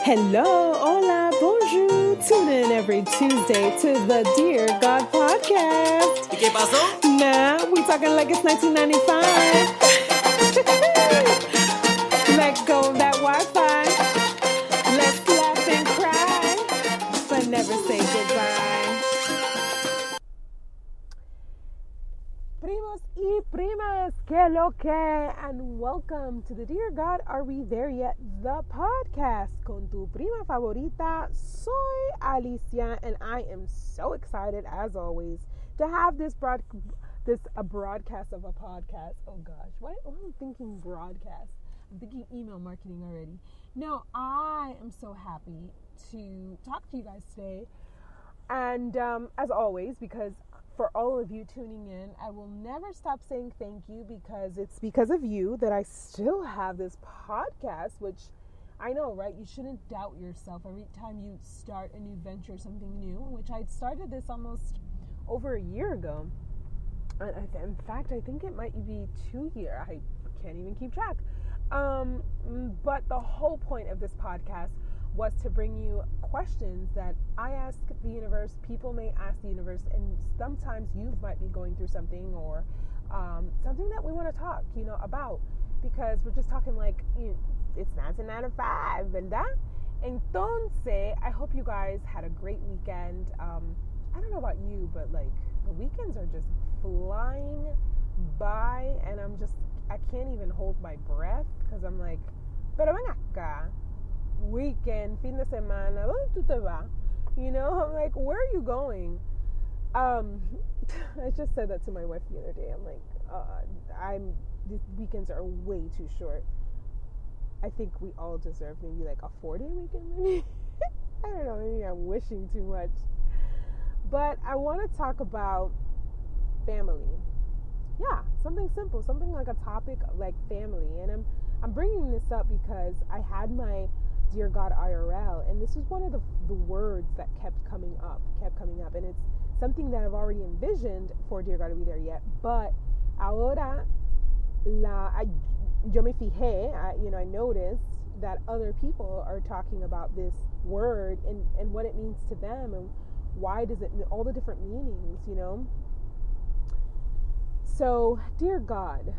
Hello, hola, bonjour. Tune in every Tuesday to the Dear God podcast. ¿Y qué pasó? Nah, we talking like it's 1995. Let go of that Wi-Fi. Let's laugh and cry, but never say goodbye. Primos y Primas, que lo que, and welcome to the Dear God, Are We There Yet? The podcast con tu prima favorita. Soy Alicia, and I am so excited, as always, to have this broadcast of a podcast. Oh gosh, why am I thinking broadcast? I'm thinking email marketing already. No, I am so happy to talk to you guys today, and as always, because for all of you tuning in, I will never stop saying thank you, because it's because of you that I still have this podcast, which I know, right? You shouldn't doubt yourself every time you start a new venture, something new, which I started this almost over a year ago. In fact, I think it might be 2 years. I can't even keep track. But the whole point of this podcast was to bring you questions that I ask the universe, people may ask the universe, and sometimes you might be going through something or something that we want to talk, about, because we're just talking like, it's 1995, ¿verdad? Entonces, I hope you guys had a great weekend. I don't know about you, but like the weekends are just flying by, and I can't even hold my breath, because I'm like, pero ven acá. Weekend, fin de semana, ¿dónde tú te vas? I'm like, where are you going? I just said that to my wife the other day. I'm like, these weekends are way too short. I think we all deserve maybe like a 4-day weekend, maybe. I don't know, maybe I'm wishing too much. But I want to talk about family. Yeah, something simple, something like a topic like family. And I'm bringing this up because I had my Dear God IRL, and this was one of the words that kept coming up, and it's something that I've already envisioned for Dear God, Are We There Yet? But ahora yo me fijé, I noticed that other people are talking about this word and what it means to them, and why does it, all the different meanings, So, dear God,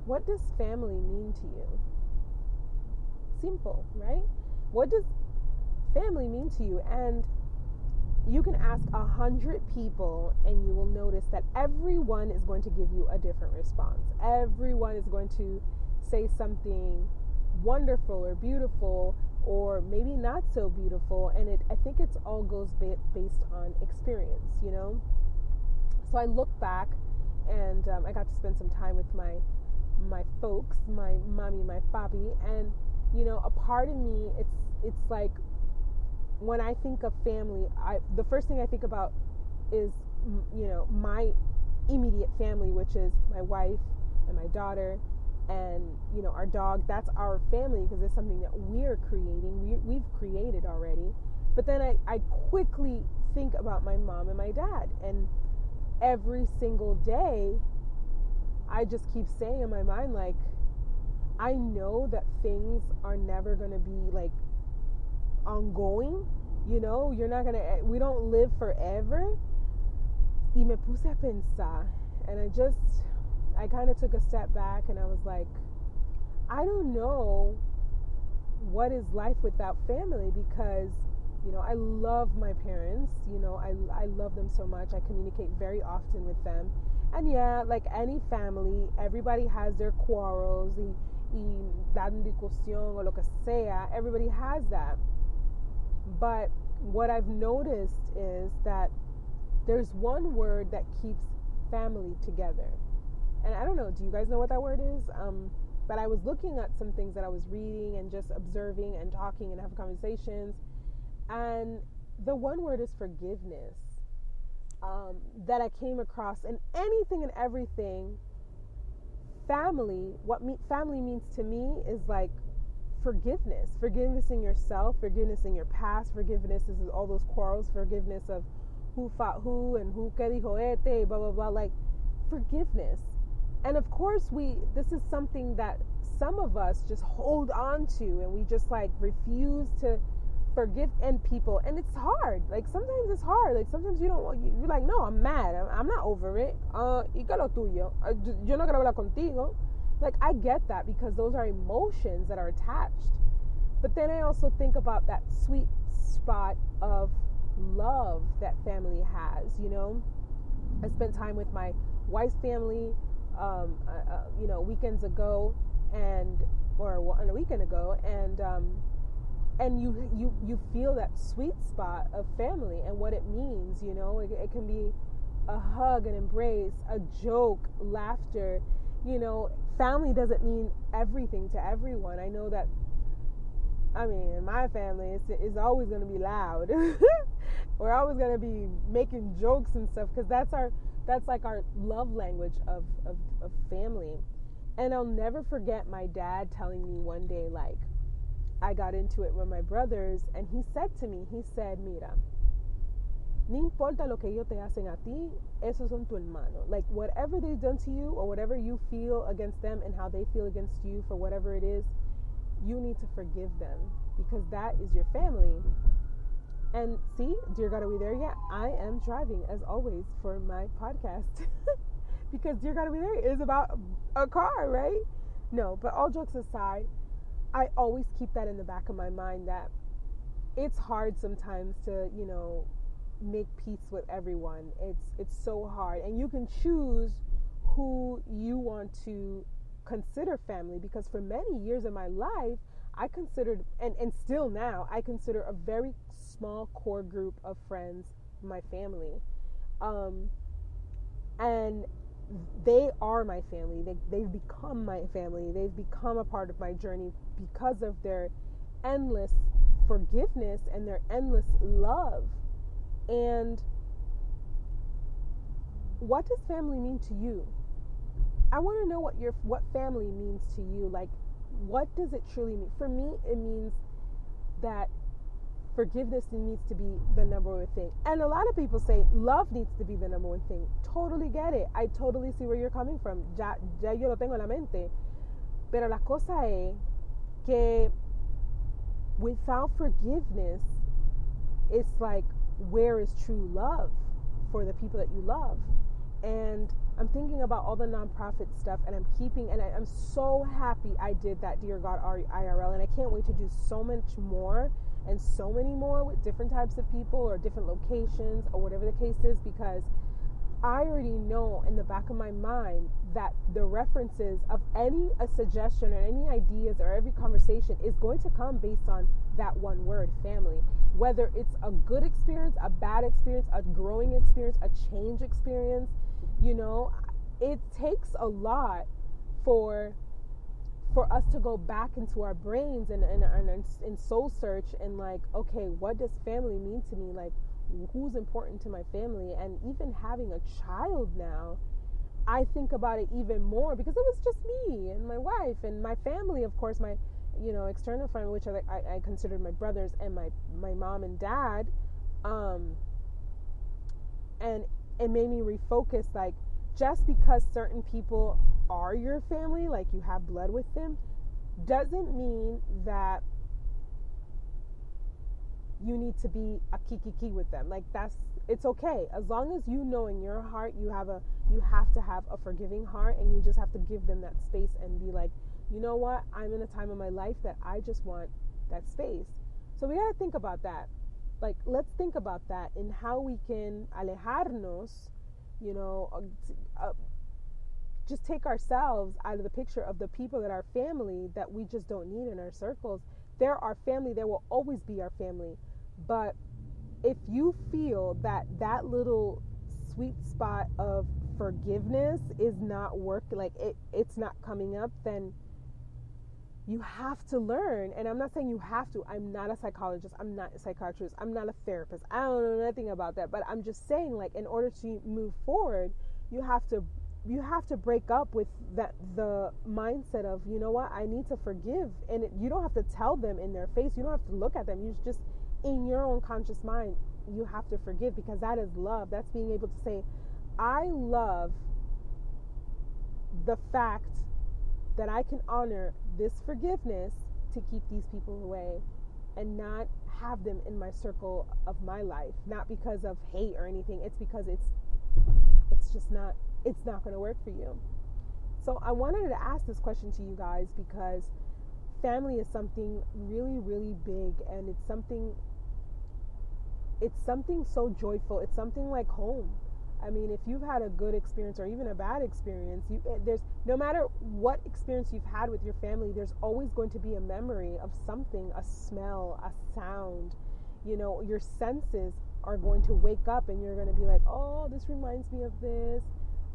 what does family mean to you? Simple, right? What does family mean to you? And you can ask 100 people, and you will notice that everyone is going to give you a different response. Everyone is going to say something wonderful or beautiful, or maybe not so beautiful, and I think it's all goes based on experience, So I look back, and I got to spend some time with my folks, my mommy, my papi, and a part of me, it's like, when I think of family, the first thing I think about is, my immediate family, which is my wife and my daughter and, our dog. That's our family, because it's something that we're creating. We've created already. But then I quickly think about my mom and my dad, and every single day I just keep saying in my mind, like, I know that things are never going to be like ongoing, you're not going to, we don't live forever. Y me puse a pensar, and I kind of took a step back, and I was like, I don't know what is life without family, because, I love my parents, I love them so much. I communicate very often with them. And yeah, like any family, everybody has their quarrels, y dan discusión o lo que sea. Everybody has that. But what I've noticed is that there's one word that keeps family together. And I don't know, do you guys know what that word is? But I was looking at some things that I was reading and just observing and talking and having conversations. And the one word is forgiveness. That I came across in anything and everything. Family, family means to me is like forgiveness in yourself, forgiveness in your past, forgiveness is all those quarrels, forgiveness of who fought who and who que dijo este, blah blah blah, like forgiveness. And of course this is something that some of us just hold on to, and we just like refuse to forgive and people. And it's hard. Like sometimes it's hard. Like sometimes you don't want, you're like, no, I'm mad. I'm not over it. Y que lo tuyo. Yo no quiero hablar contigo. Like I get that, because those are emotions that are attached. But then I also think about that sweet spot of love that family has, you know. I spent time with my wife's family, weekends ago, a weekend ago, and you feel that sweet spot of family and what it means, you know. It can be a hug, an embrace, a joke, laughter, you know. Family doesn't mean everything to everyone. I know that. I mean, in my family, it's always going to be loud. We're always going to be making jokes and stuff, because that's like our love language of family. And I'll never forget my dad telling me one day, like, I got into it with my brothers, and he said to me, mira, no importa lo que ellos te hacen a ti, esos son tu hermano. Like, whatever they've done to you, or whatever you feel against them and how they feel against you for whatever it is, you need to forgive them, because that is your family. And see, Dear God, Are We There Yet? I am driving, as always, for my podcast. Because Dear God, Are We There is about a car, right? No, but all jokes aside, I always keep that in the back of my mind, that it's hard sometimes to, you know, make peace with everyone. It's so hard. And you can choose who you want to consider family, because for many years of my life I considered, and still now, I consider a very small core group of friends my family, and they are my family. They've become my family. They've become a part of my journey because of their endless forgiveness and their endless love. And what does family mean to you? I want to know what family means to you. Like, what does it truly mean? For me, it means that forgiveness needs to be the number one thing. And a lot of people say love needs to be the number one thing. Totally get it. I totally see where you're coming from. Ya yo lo tengo en la mente. Pero la cosa es que without forgiveness, it's like, where is true love for the people that you love? And I'm thinking about all the nonprofit stuff, and I'm so happy I did that Dear God IRL, and I can't wait to do so much more and so many more with different types of people or different locations or whatever the case is, because I already know in the back of my mind that the references of a suggestion or any ideas or every conversation is going to come based on that one word, family. Whether it's a good experience, a bad experience, a growing experience, a change experience, you know, it takes a lot for us to go back into our brains and soul search and like, okay, what does family mean to me? Like, who's important to my family? And even having a child now, I think about it even more, because it was just me and my wife and my family, of course, my, you know, external family, which I considered my brothers and my mom and dad. And it made me refocus, like, just because certain people are your family, like you have blood with them, doesn't mean that you need to be a kiki with them. Like, it's okay. As long as you know in your heart you have to have a forgiving heart, and you just have to give them that space and be like, you know what, I'm in a time of my life that I just want that space. So we got to think about that. Like, let's think about that and how we can alejarnos, you know, just take ourselves out of the picture of the people that are family that we just don't need in our circles. They're our family. They will always be our family. But if you feel that that little sweet spot of forgiveness is not working, like it's not coming up, then you have to learn. And I'm not saying you have to. I'm not a psychologist. I'm not a psychiatrist. I'm not a therapist. I don't know nothing about that. But I'm just saying, like, in order to move forward, you have to break up with the mindset of, you know what, I need to forgive. And you don't have to tell them in their face. You don't have to look at them. You just, in your own conscious mind, you have to forgive, because that is love. That's being able to say, I love the fact that I can honor this forgiveness to keep these people away and not have them in my circle of my life, not because of hate or anything. It's because it's just not, it's not going to work for you. So I wanted to ask this question to you guys because family is something really, really big, and it's something so joyful. It's something like home. I mean, if you've had a good experience or even a bad experience, there's no matter what experience you've had with your family, there's always going to be a memory of something, a smell, a sound. You know, your senses are going to wake up and you're going to be like, oh, this reminds me of this,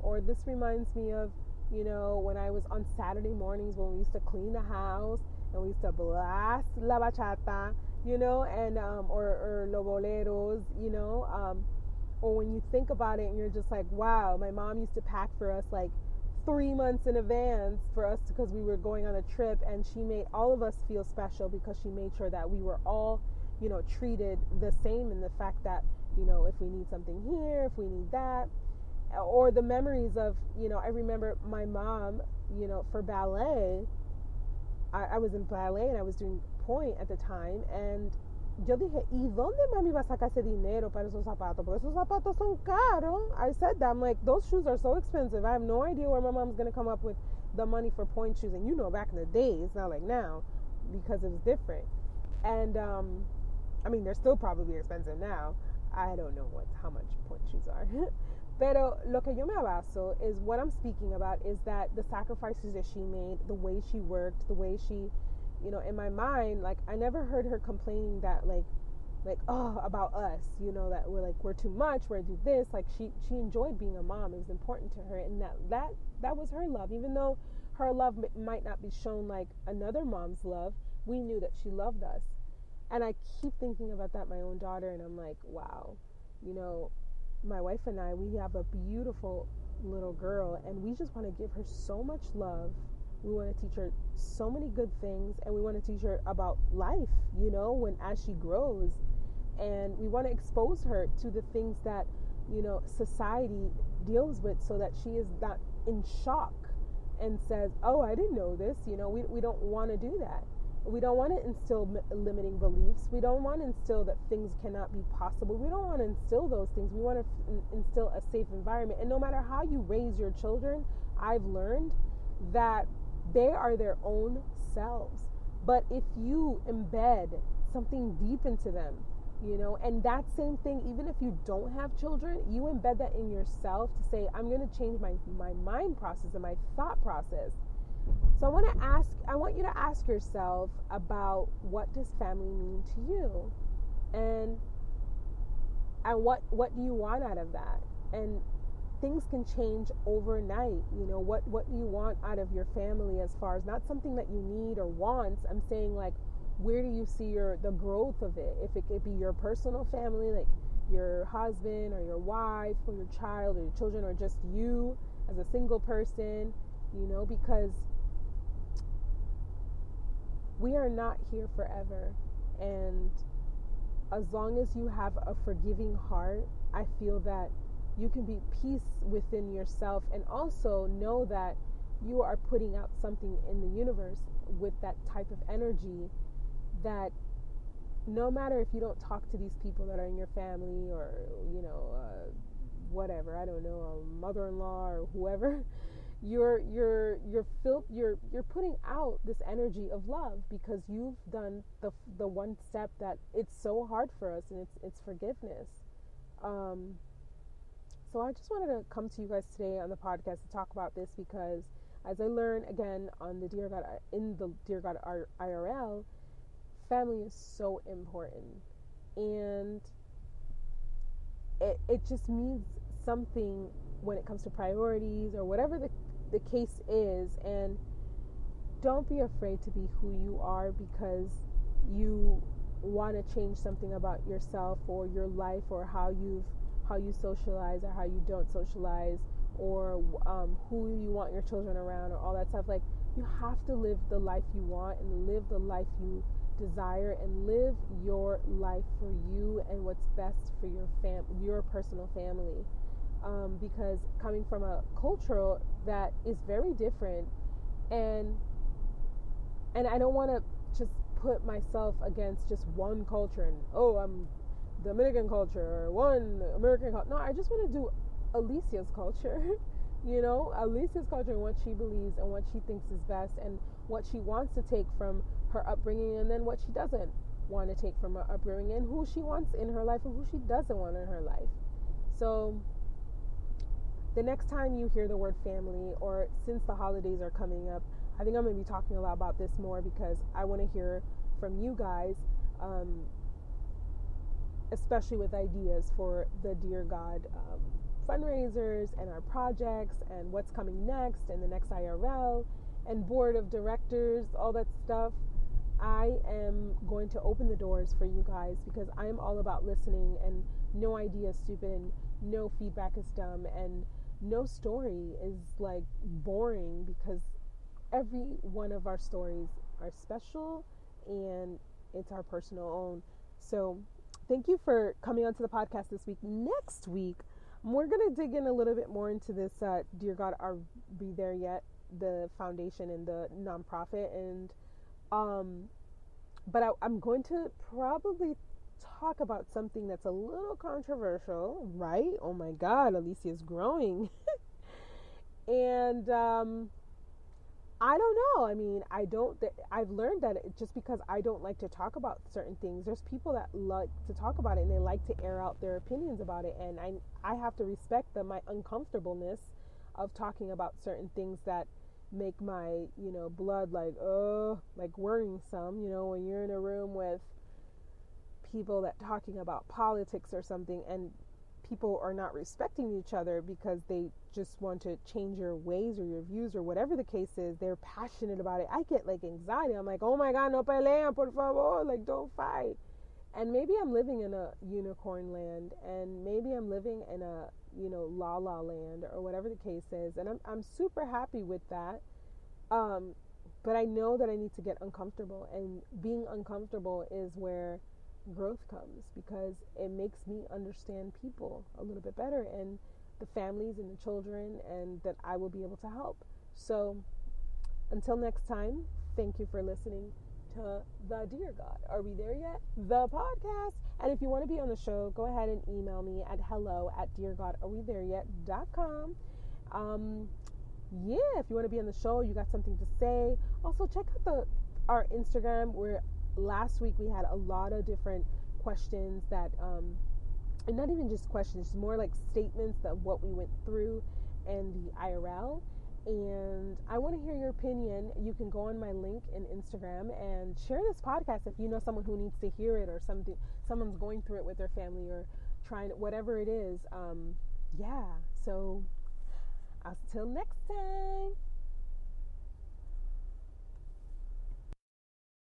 or this reminds me of, you know, when I was on Saturday mornings when we used to clean the house and we used to blast la bachata, you know, and or los boleros, you know, or when you think about it and you're just like, wow, my mom used to pack for us like 3 months in advance for us because we were going on a trip, and she made all of us feel special because she made sure that we were all, you know, treated the same in the fact that, you know, if we need something here, if we need that, or the memories of, you know, I remember my mom, you know, for ballet, I was in ballet and I was doing point at the time, and yo dije, ¿y dónde mami va a sacar ese dinero para esos zapatos? Porque esos zapatos son caros. I said that. I'm like, those shoes are so expensive. I have no idea where my mom's going to come up with the money for point shoes. And you know, back in the day, it's not like now because it was different. And, I mean, they're still probably expensive now. I don't know how much point shoes are. Pero lo que yo me abaso is what I'm speaking about is that the sacrifices that she made, the way she worked, the way she, you know, in my mind, like, I never heard her complaining that, like, oh, about us, you know, that we're too much, we're do this. Like, she enjoyed being a mom. It was important to her, and that was her love. Even though her love might not be shown like another mom's love, we knew that she loved us. And I keep thinking about that, my own daughter, and I'm like, wow, you know, my wife and I, we have a beautiful little girl, and we just want to give her so much love. We want to teach her so many good things, and we want to teach her about life, you know, as she grows. And we want to expose her to the things that, you know, society deals with, so that she is not in shock and says, oh, I didn't know this. You know, we don't want to do that. We don't want to instill limiting beliefs. We don't want to instill that things cannot be possible. We don't want to instill those things. We want to instill a safe environment. And no matter how you raise your children, I've learned that they are their own selves. But if you embed something deep into them, you know, and that same thing, even if you don't have children, you embed that in yourself to say, I'm going to change my mind process and my thought process. So I want you to ask yourself about, what does family mean to you? And what do you want out of that? And things can change overnight. You know, what do you want out of your family, as far as not something that you need or want. I'm saying, like, where do you see the growth of it? If it could be your personal family, like your husband or your wife or your child or your children, or just you as a single person, you know, because we are not here forever. And as long as you have a forgiving heart, I feel that you can be peace within yourself, and also know that you are putting out something in the universe with that type of energy, that no matter if you don't talk to these people that are in your family, or, you know, whatever, I don't know, a mother-in-law or whoever, you're putting out this energy of love, because you've done the one step that it's so hard for us, and it's forgiveness. So I just wanted to come to you guys today on the podcast to talk about this, because as I learned again on the Dear God IRL, family is so important, and it just means something when it comes to priorities or whatever the case is. And don't be afraid to be who you are, because you want to change something about yourself or your life, or how you socialize or how you don't socialize, or who you want your children around, or all that stuff. Like, you have to live the life you want, and live the life you desire, and live your life for you and what's best for your personal family. Because coming from a culture that is very different, And I don't want to just put myself against just one culture and, oh, I'm Dominican culture or one American culture. No, I just want to do Alicia's culture. Alicia's culture and what she believes and what she thinks is best and what she wants to take from her upbringing, and then what she doesn't want to take from her upbringing, and who she wants in her life and who she doesn't want in her life. So the next time you hear the word family, or since the holidays are coming up, I think I'm going to be talking a lot about this more, because I want to hear from you guys, especially with ideas for the Dear God fundraisers and our projects and what's coming next and the next IRL and board of directors, all that stuff. I am going to open the doors for you guys, because I am all about listening, and no idea is stupid, and no feedback is dumb, and no story is like boring, because every one of our stories are special and it's our personal own. So thank you for coming onto the podcast this week. Next week, we're going to dig in a little bit more into this Dear God, Are We There Yet? The foundation and the nonprofit. And but I'm going to probably talk about something that's a little controversial, right? Oh my God, Alicia's growing. And I don't know. I mean, I've learned that just because I don't like to talk about certain things, there's people that like to talk about it and they like to air out their opinions about it. And I have to respect my uncomfortableness of talking about certain things that make my, blood like worrisome, when you're in a room with people that talking about politics or something, and people are not respecting each other because they just want to change your ways or your views or whatever the case is. They're passionate about it. I get like anxiety. I'm like, oh my God, no pelean, por favor, like don't fight. And maybe I'm living in a unicorn land, and maybe I'm living in a, la la land, or whatever the case is. And I'm super happy with that. But I know that I need to get uncomfortable, and being uncomfortable is where growth comes, because it makes me understand people a little bit better, and the families and the children, and that I will be able to help. So until next time, thank you for listening to the Dear God, Are We There Yet? The podcast. And if you want to be on the show, go ahead and email me at hello@deargodarewethereYet.com. If you want to be on the show, you got something to say. Also, check out our Instagram, where last week we had a lot of different questions that, and not even just questions, more like statements of what we went through and the IRL. And I want to hear your opinion. You can go on my link in Instagram and share this podcast if you know someone who needs to hear it, or someone's going through it with their family, or trying whatever it is. So until next time.